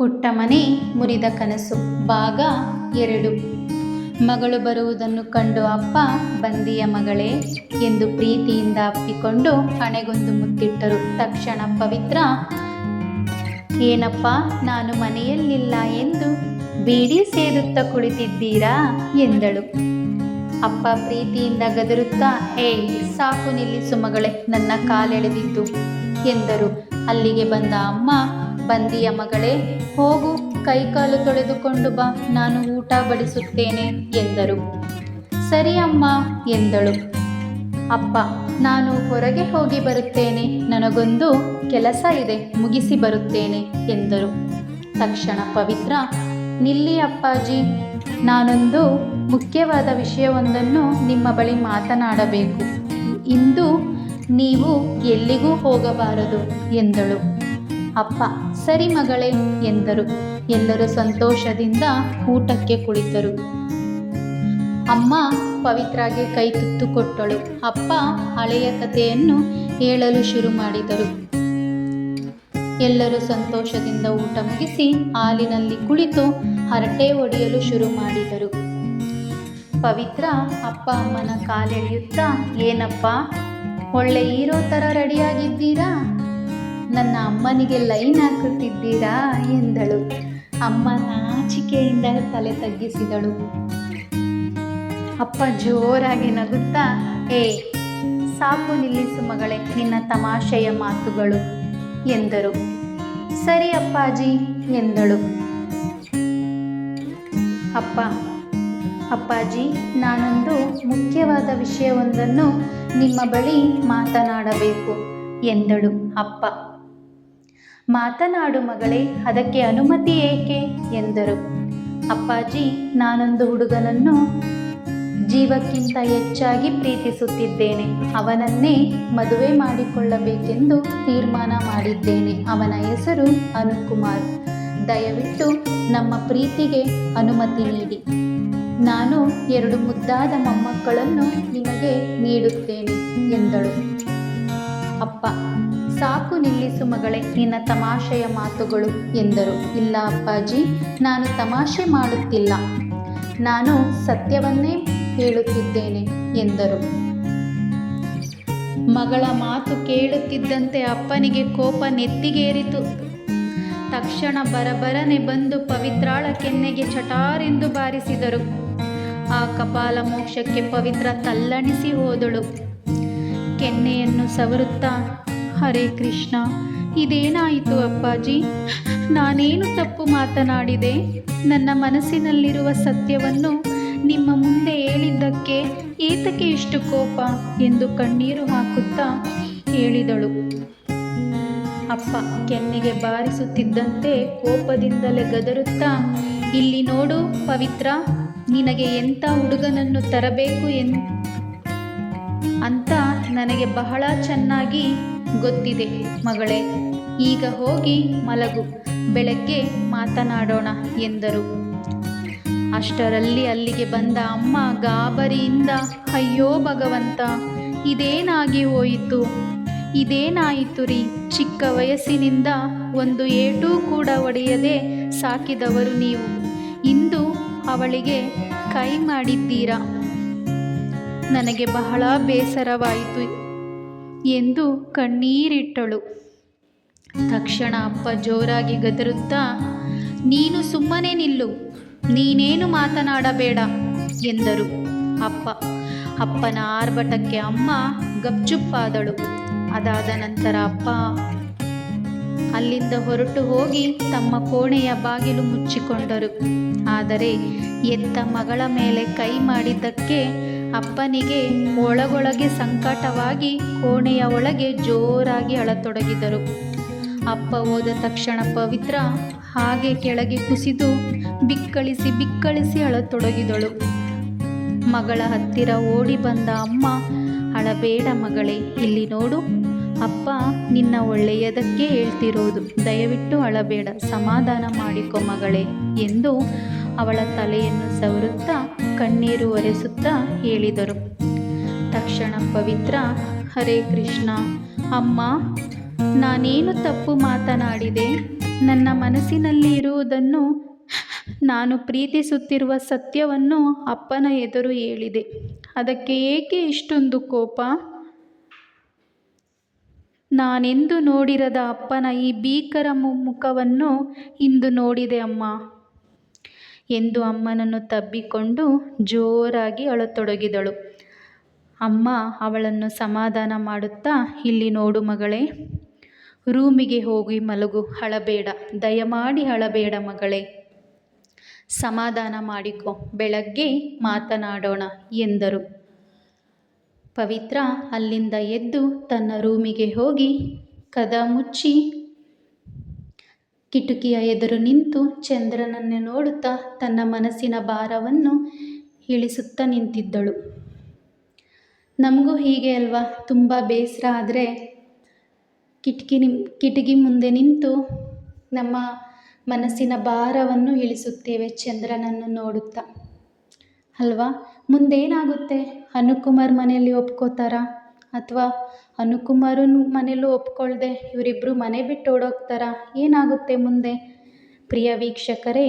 ಪುಟ್ಟ ಮನೆ ಮುರಿದ ಕನಸು ಭಾಗ 2. ಮಗಳು ಬರುವುದನ್ನು ಕಂಡು ಅಪ್ಪ ಬಂದಿಯ ಮಗಳೇ ಎಂದು ಪ್ರೀತಿಯಿಂದ ಅಪ್ಪಿಕೊಂಡು ಹಣೆಗೊಂದು ಮುತ್ತಿಟ್ಟರು. ತಕ್ಷಣ ಪವಿತ್ರ, ಏನಪ್ಪ ನಾನು ಮನೆಯಲ್ಲಿಲ್ಲ ಎಂದು ಬೀಡಿ ಸೇದುತ್ತಾ ಕುಳಿತಿದ್ದೀರಾ ಎಂದಳು. ಅಪ್ಪ ಪ್ರೀತಿಯಿಂದ ಗದರುತ್ತಾ, ಏಯ್ ಸಾಕು ನಿಲ್ಲಿಸು ಮಗಳೇ, ನನ್ನ ಕಾಲೆಳೆದಿದ್ದು ಎಂದರು. ಅಲ್ಲಿಗೆ ಬಂದ ಅಮ್ಮ, ಬಂದಿಯ ಮಗಳೇ ಹೋಗು, ಕೈಕಾಲು ತೊಳೆದುಕೊಂಡು ಬಾ, ನಾನು ಊಟ ಬಡಿಸುತ್ತೇನೆ ಎಂದರು. ಸರಿ ಅಮ್ಮ ಎಂದಳು. ಅಪ್ಪ, ನಾನು ಹೊರಗೆ ಹೋಗಿ ಬರುತ್ತೇನೆ, ನನಗೊಂದು ಕೆಲಸ ಇದೆ, ಮುಗಿಸಿ ಬರುತ್ತೇನೆ ಎಂದರು. ತಕ್ಷಣ ಪವಿತ್ರ, ನಿಲ್ಲಿ ಅಪ್ಪಾಜಿ, ನಾನೊಂದು ಮುಖ್ಯವಾದ ವಿಷಯವೊಂದನ್ನು ನಿಮ್ಮ ಬಳಿ ಮಾತನಾಡಬೇಕು. ಇಂದು ನೀವು ಎಲ್ಲಿಗೂ ಹೋಗಬಾರದು ಎಂದಳು. ಅಪ್ಪ, ಸರಿ ಮಗಳೇ ಎಂದರು. ಎಲ್ಲರೂ ಸಂತೋಷದಿಂದ ಊಟಕ್ಕೆ ಕುಳಿತರು. ಅಮ್ಮ ಪವಿತ್ರಾಗೆ ಕೈ ತುತ್ತು ಕೊಟ್ಟಳು. ಅಪ್ಪ ಹಳೆಯ ಕಥೆಯನ್ನು ಹೇಳಲು ಶುರು ಮಾಡಿದರು. ಎಲ್ಲರೂ ಸಂತೋಷದಿಂದ ಊಟ ಮುಗಿಸಿ ಹಾಲಿನಲ್ಲಿ ಕುಳಿತು ಹರಟೆ ಹೊಡೆಯಲು ಶುರು ಮಾಡಿದರು. ಪವಿತ್ರ ಅಪ್ಪ ಅಮ್ಮನ ಕಾಲೆಳೆಯುತ್ತಾ, ಏನಪ್ಪ ಒಳ್ಳೆ ಹೀರೋ ಥರ ರೆಡಿಯಾಗಿದ್ದೀರಾ, ನನ್ನ ಅಮ್ಮನಿಗೆ ಲೈನ್ ಹಾಕುತ್ತಿದ್ದೀರಾ ಎಂದಳು. ಅಮ್ಮ ನಾಚಿಕೆಯಿಂದ ತಲೆ ತಗ್ಗಿಸಿದಳು. ಅಪ್ಪ ಜೋರಾಗಿ ನಗುತ್ತಾ, ಸಾಕು ನಿಲ್ಲಿಸು ಮಗಳೇ ನಿನ್ನ ತಮಾಷೆಯ ಮಾತುಗಳು ಎಂದರು. ಸರಿ ಅಪ್ಪಾಜಿ ಎಂದಳು. ಅಪ್ಪಾಜಿ, ನಾನೊಂದು ಮುಖ್ಯವಾದ ವಿಷಯವೊಂದನ್ನು ನಿಮ್ಮ ಬಳಿ ಮಾತನಾಡಬೇಕು ಎಂದಳು. ಅಪ್ಪ, ಮಾತನಾಡು ಮಗಳೇ, ಅದಕ್ಕೆ ಅನುಮತಿ ಏಕೆ ಎಂದರು. ಅಪ್ಪಾಜಿ, ನಾನೊಂದು ಹುಡುಗನನ್ನು ಜೀವಕ್ಕಿಂತ ಹೆಚ್ಚಾಗಿ ಪ್ರೀತಿಸುತ್ತಿದ್ದೇನೆ. ಅವನನ್ನೇ ಮದುವೆ ಮಾಡಿಕೊಳ್ಳಬೇಕೆಂದು ತೀರ್ಮಾನ ಮಾಡಿದ್ದೇನೆ. ಅವನ ಹೆಸರು ಅನುಕುಮಾರ್. ದಯವಿಟ್ಟು ನಮ್ಮ ಪ್ರೀತಿಗೆ ಅನುಮತಿ ನೀಡಿ. ನಾನು 2 ಮುದ್ದಾದ ಮೊಮ್ಮಕ್ಕಳನ್ನು ನಿಮಗೆ ನೀಡುತ್ತೇನೆ ಎಂದಳು. ಅಪ್ಪ, ಸಾಕು ನಿಲ್ಲಿಸು ಮಗಳೇ ನಿನ್ನ ತಮಾಷೆಯ ಮಾತುಗಳು ಎಂದರು. ಇಲ್ಲ ಅಪ್ಪಾಜಿ, ನಾನು ತಮಾಷೆ ಮಾಡುತ್ತಿಲ್ಲ, ನಾನು ಸತ್ಯವನ್ನೇ ಹೇಳುತ್ತಿದ್ದೇನೆ ಎಂದರು. ಮಗಳ ಮಾತು ಕೇಳುತ್ತಿದ್ದಂತೆ ಅಪ್ಪನಿಗೆ ಕೋಪ ನೆತ್ತಿಗೇರಿತು. ತಕ್ಷಣ ಬರಬರನೆ ಬಂದು ಪವಿತ್ರಾಳ ಕೆನ್ನೆಗೆ ಚಟಾರೆಂದು ಬಾರಿಸಿದರು. ಆ ಕಪಾಲ ಮೋಕ್ಷಕ್ಕೆ ಪವಿತ್ರ ತಲ್ಲಣಿಸಿ ಹೋದಳು. ಕೆನ್ನೆಯನ್ನು ಸವರುತ್ತಾ, ಹರೇ ಕೃಷ್ಣ, ಇದೇನಾಯಿತು ಅಪ್ಪಾಜಿ, ನಾನೇನು ತಪ್ಪು ಮಾತನಾಡಿದೆ? ನನ್ನ ಮನಸ್ಸಿನಲ್ಲಿರುವ ಸತ್ಯವನ್ನು ನಿಮ್ಮ ಮುಂದೆ ಹೇಳಿದ್ದಕ್ಕೆ ಏತಕ್ಕೆ ಇಷ್ಟು ಕೋಪ ಎಂದು ಕಣ್ಣೀರು ಹಾಕುತ್ತಾ ಹೇಳಿದಳು. ಅಪ್ಪ ಕೆನ್ನೆಗೆ ಬಾರಿಸುತ್ತಿದ್ದಂತೆ ಕೋಪದಿಂದಲೇ ಗದರುತ್ತಾ, ಇಲ್ಲಿ ನೋಡು ಪವಿತ್ರ, ನಿನಗೆ ಎಂಥ ಹುಡುಗನನ್ನು ತರಬೇಕು ಅಂತ ನನಗೆ ಬಹಳ ಚೆನ್ನಾಗಿ ಗೊತ್ತಿದೆ ಮಗಳೇ. ಈಗ ಹೋಗಿ ಮಲಗು, ಬೆಳಗ್ಗೆ ಮಾತನಾಡೋಣ ಎಂದರು. ಅಷ್ಟರಲ್ಲಿ ಅಲ್ಲಿಗೆ ಬಂದ ಅಮ್ಮ ಗಾಬರಿಯಿಂದ, ಅಯ್ಯೋ ಭಗವಂತ, ಇದೇನಾಗಿ ಇದೇನಾಯಿತು ರೀ, ಚಿಕ್ಕ ವಯಸ್ಸಿನಿಂದ ಒಂದು ಏಟೂ ಕೂಡ ಹೊಡೆಯದೆ ಸಾಕಿದವರು ನೀವು, ಇಂದು ಅವಳಿಗೆ ಕೈ ಮಾಡಿದ್ದೀರಾ, ನನಗೆ ಬಹಳ ಬೇಸರವಾಯಿತು ಎಂದು ಕಣ್ಣೀರಿಟ್ಟಳು. ತಕ್ಷಣ ಅಪ್ಪ ಜೋರಾಗಿ ಗದರುತ್ತಾ, ನೀನು ಸುಮ್ಮನೆ ನಿಲ್ಲು, ನೀನೇನು ಮಾತನಾಡಬೇಡ ಎಂದರು. ಅಪ್ಪನ ಆರ್ಭಟಕ್ಕೆ ಅಮ್ಮ ಗಪ್ಚುಪ್ಪಾದಳು. ಅದಾದ ನಂತರ ಅಪ್ಪ ಅಲ್ಲಿಂದ ಹೊರಟು ಹೋಗಿ ತಮ್ಮ ಕೋಣೆಯ ಬಾಗಿಲು ಮುಚ್ಚಿಕೊಂಡರು. ಆದರೆ ಎತ್ತ ಮಗಳ ಮೇಲೆ ಕೈ ಮಾಡಿದ್ದಕ್ಕೆ ಅಪ್ಪನಿಗೆ ಒಳಗೊಳಗೆ ಸಂಕಟವಾಗಿ ಕೋಣೆಯ ಒಳಗೆ ಜೋರಾಗಿ ಅಳತೊಡಗಿದರು. ಅಪ್ಪ ಹೋದ ತಕ್ಷಣ ಪವಿತ್ರ ಹಾಗೆ ಕೆಳಗೆ ಕುಸಿದು ಬಿಕ್ಕಳಿಸಿ ಅಳತೊಡಗಿದಳು. ಮಗಳ ಹತ್ತಿರ ಓಡಿ ಬಂದ ಅಮ್ಮ, ಅಳಬೇಡ ಮಗಳೇ, ಇಲ್ಲಿ ನೋಡು, ಅಪ್ಪ ನಿನ್ನ ಒಳ್ಳೆಯದಕ್ಕೆ ಹೇಳ್ತಿರೋದು, ದಯವಿಟ್ಟು ಅಳಬೇಡ, ಸಮಾಧಾನ ಮಾಡಿಕೊ ಮಗಳೇ ಎಂದು ಅವಳ ತಲೆಯನ್ನು ಸವರುತ್ತಾ ಕಣ್ಣೀರು ಒರೆಸುತ್ತಾ ಹೇಳಿದರು. ತಕ್ಷಣ ಪವಿತ್ರ, ಹರೇ ಕೃಷ್ಣ, ಅಮ್ಮ ನಾನೇನು ತಪ್ಪು ಮಾತನಾಡಿದೆ? ನನ್ನ ಮನಸ್ಸಿನಲ್ಲಿ ಇರುವುದು ಇರುವುದನ್ನು ನಾನು ಪ್ರೀತಿಸುತ್ತಿರುವ ಸತ್ಯವನ್ನು ಅಪ್ಪನ ಎದುರು ಹೇಳಿದೆ. ಅದಕ್ಕೆ ಏಕೆ ಇಷ್ಟೊಂದು ಕೋಪ? ನಾನೆಂದು ನೋಡಿರದ ಅಪ್ಪನ ಈ ಭೀಕರ ಮುಖವನ್ನು ಇಂದು ನೋಡಿದೆ ಅಮ್ಮ ಎಂದು ಅಮ್ಮನನ್ನು ತಬ್ಬಿಕೊಂಡು ಜೋರಾಗಿ ಅಳತೊಡಗಿದಳು. ಅಮ್ಮ ಅವಳನ್ನು ಸಮಾಧಾನ ಮಾಡುತ್ತಾ, ಇಲ್ಲಿ ನೋಡು ಮಗಳೇ, ರೂಮಿಗೆ ಹೋಗಿ ಮಲಗು, ಅಳಬೇಡ, ದಯಮಾಡಿ ಅಳಬೇಡ ಮಗಳೇ, ಸಮಾಧಾನ ಮಾಡಿಕೊ, ಬೆಳಗ್ಗೆ ಮಾತನಾಡೋಣ ಎಂದರು. ಪವಿತ್ರ ಅಲ್ಲಿಂದ ಎದ್ದು ತನ್ನ ರೂಮಿಗೆ ಹೋಗಿ ಕದ ಮುಚ್ಚಿ ಕಿಟಕಿಯ ಎದುರು ನಿಂತು ಚಂದ್ರನನ್ನೇ ನೋಡುತ್ತಾ ತನ್ನ ಮನಸ್ಸಿನ ಭಾರವನ್ನು ಇಳಿಸುತ್ತಾ ನಿಂತಿದ್ದಳು. ನಮಗೂ ಹೀಗೆ ಅಲ್ವಾ, ತುಂಬ ಬೇಸರ ಆದರೆ ಕಿಟಕಿ ಮುಂದೆ ನಿಂತು ನಮ್ಮ ಮನಸ್ಸಿನ ಭಾರವನ್ನು ಇಳಿಸುತ್ತೇವೆ ಚಂದ್ರನನ್ನು ನೋಡುತ್ತಾ ಅಲ್ವಾ. ಮುಂದೇನಾಗುತ್ತೆ? ಅನುಕುಮಾರ್ ಮನೆಯಲ್ಲಿ ಒಪ್ಕೋತಾರಾ? ಅಥವಾ ಅನುಕುಮಾರನ ಮನೆಯಲ್ಲೂ ಒಪ್ಕೊಳ್ದೆ ಇವರಿಬ್ಬರು ಮನೆ ಬಿಟ್ಟು ಓಡೋಗ್ತಾರಾ? ಏನಾಗುತ್ತೆ ಮುಂದೆ? ಪ್ರಿಯ ವೀಕ್ಷಕರೇ,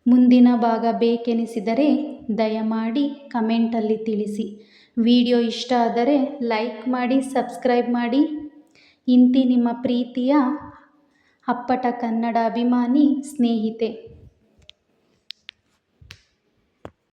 ಮುಂದಿನ ಭಾಗ ಬೇಕೆನಿಸಿದರೆ ದಯಮಾಡಿ ಕಮೆಂಟಲ್ಲಿ ತಿಳಿಸಿ. ವಿಡಿಯೋ ಇಷ್ಟ ಆದರೆ ಲೈಕ್ ಮಾಡಿ, ಸಬ್ಸ್ಕ್ರೈಬ್ ಮಾಡಿ. ಇಂತಿ ನಿಮ್ಮ ಪ್ರೀತಿಯ ಅಪ್ಪಟ ಕನ್ನಡ ಅಭಿಮಾನಿ ಸ್ನೇಹಿತೆ.